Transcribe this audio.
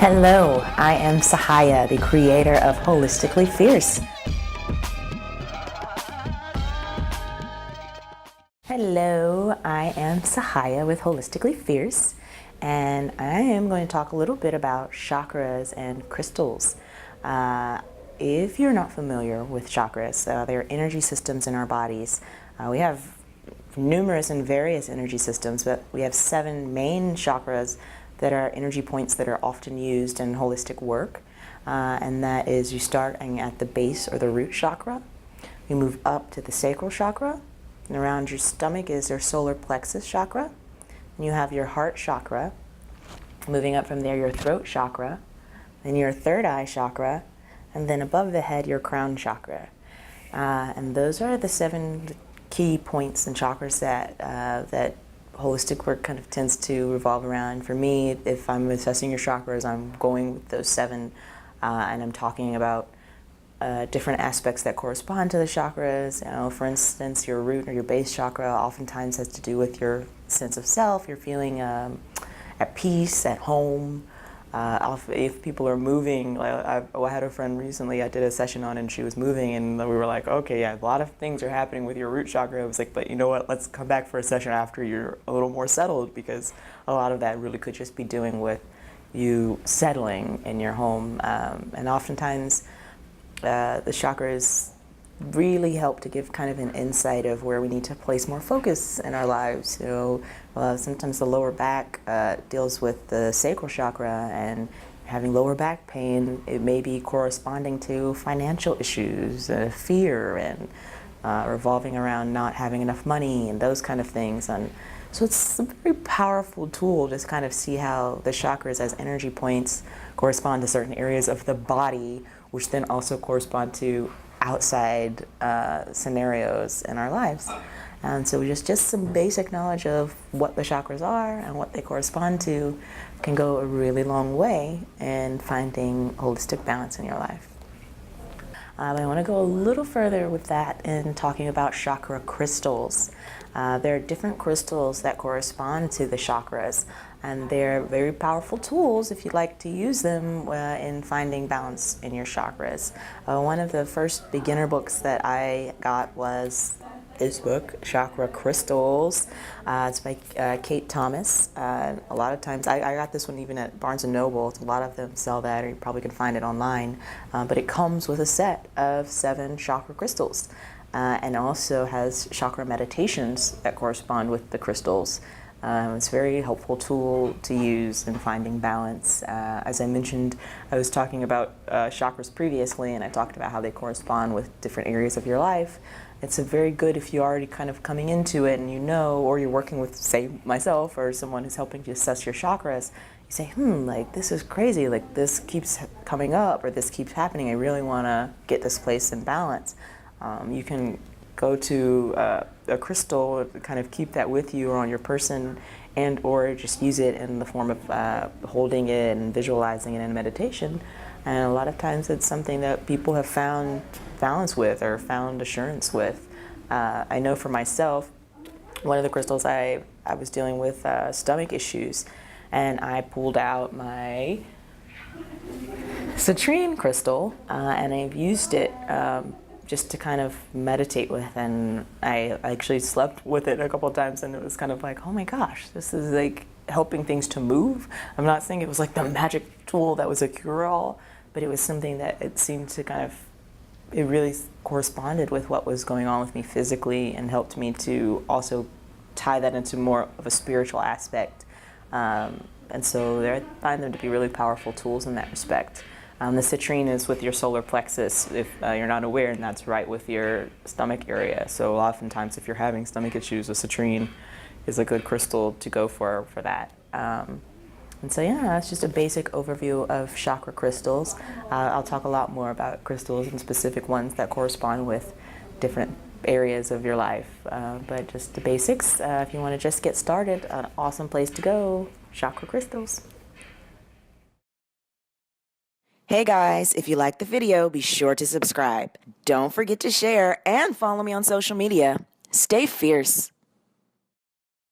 Hello, I am Sahaya, the creator of Holistically Fierce. Hello, I am Sahaya with Holistically Fierce, and I am going to talk a little bit about chakras and crystals. If you're not familiar with chakras, they're energy systems in our bodies. We have numerous and various energy systems, but we have 7 main chakras that are energy points that are often used in holistic work. And that is, you starting at the base or the root chakra. You move up to the sacral chakra, and around your stomach is your solar plexus chakra. And you have your heart chakra. Moving up from there, your throat chakra, then your third eye chakra, and then above the head, your crown chakra. And those are the 7 key points and chakras that holistic work kind of tends to revolve around. For me, if I'm assessing your chakras, I'm going with those 7, and I'm talking about different aspects that correspond to the chakras. You know, for instance, your root or your base chakra oftentimes has to do with your sense of self. You're feeling at peace, at home. If people are moving, I had a friend recently I did a session on, and she was moving, and we were like, okay, yeah, a lot of things are happening with your root chakra. I was like, but you know what, let's come back for a session after you're a little more settled, because a lot of that really could just be doing with you settling in your home. And oftentimes the chakras really help to give kind of an insight of where we need to place more focus in our lives. You know, sometimes the lower back deals with the sacral chakra, and having lower back pain, it may be corresponding to financial issues, fear, and revolving around not having enough money and those kind of things. And so it's a very powerful tool to kind of see how the chakras as energy points correspond to certain areas of the body, which then also correspond to outside scenarios in our lives. And so just some basic knowledge of what the chakras are and what they correspond to can go a really long way in finding holistic balance in your life. But I want to go a little further with that in talking about chakra crystals. There are different crystals that correspond to the chakras, and they're very powerful tools if you'd like to use them in finding balance in your chakras. One of the first beginner books that I got was this book, Chakra Crystals. It's by Kate Thomas. A lot of times, I got this one even at Barnes & Noble. A lot of them sell that, or you probably can find it online. But it comes with a set of 7 chakra crystals, and also has chakra meditations that correspond with the crystals. It's a very helpful tool to use in finding balance. As I mentioned, I was talking about chakras previously, and I talked about how they correspond with different areas of your life. It's a very good if you're already kind of coming into it and you know, or you're working with, say, myself or someone who's helping you assess your chakras. You say, like, this is crazy, like this keeps coming up, or this keeps happening. I really want to get this place in balance. You can go to a crystal, kind of keep that with you or on your person, and or just use it in the form of holding it and visualizing it in meditation. And a lot of times it's something that people have found balance with or found assurance with. I know for myself, one of the crystals I was dealing with stomach issues, and I pulled out my citrine crystal, and I've used it just to kind of meditate with, and I actually slept with it a couple of times, and it was kind of like, oh my gosh, this is like helping things to move. I'm not saying it was like the magic tool that was a cure-all, but it was something that it seemed to kind of, it really corresponded with what was going on with me physically, and helped me to also tie that into more of a spiritual aspect. And so I find them to be really powerful tools in that respect. The citrine is with your solar plexus, if you're not aware, and that's right with your stomach area. So oftentimes if you're having stomach issues, a citrine is a good crystal to go for that. And so yeah, that's just a basic overview of chakra crystals. I'll talk a lot more about crystals and specific ones that correspond with different areas of your life. But just the basics, if you want to just get started, an awesome place to go, Chakra Crystals. Hey guys, if you liked the video, be sure to subscribe. Don't forget to share and follow me on social media. Stay fierce.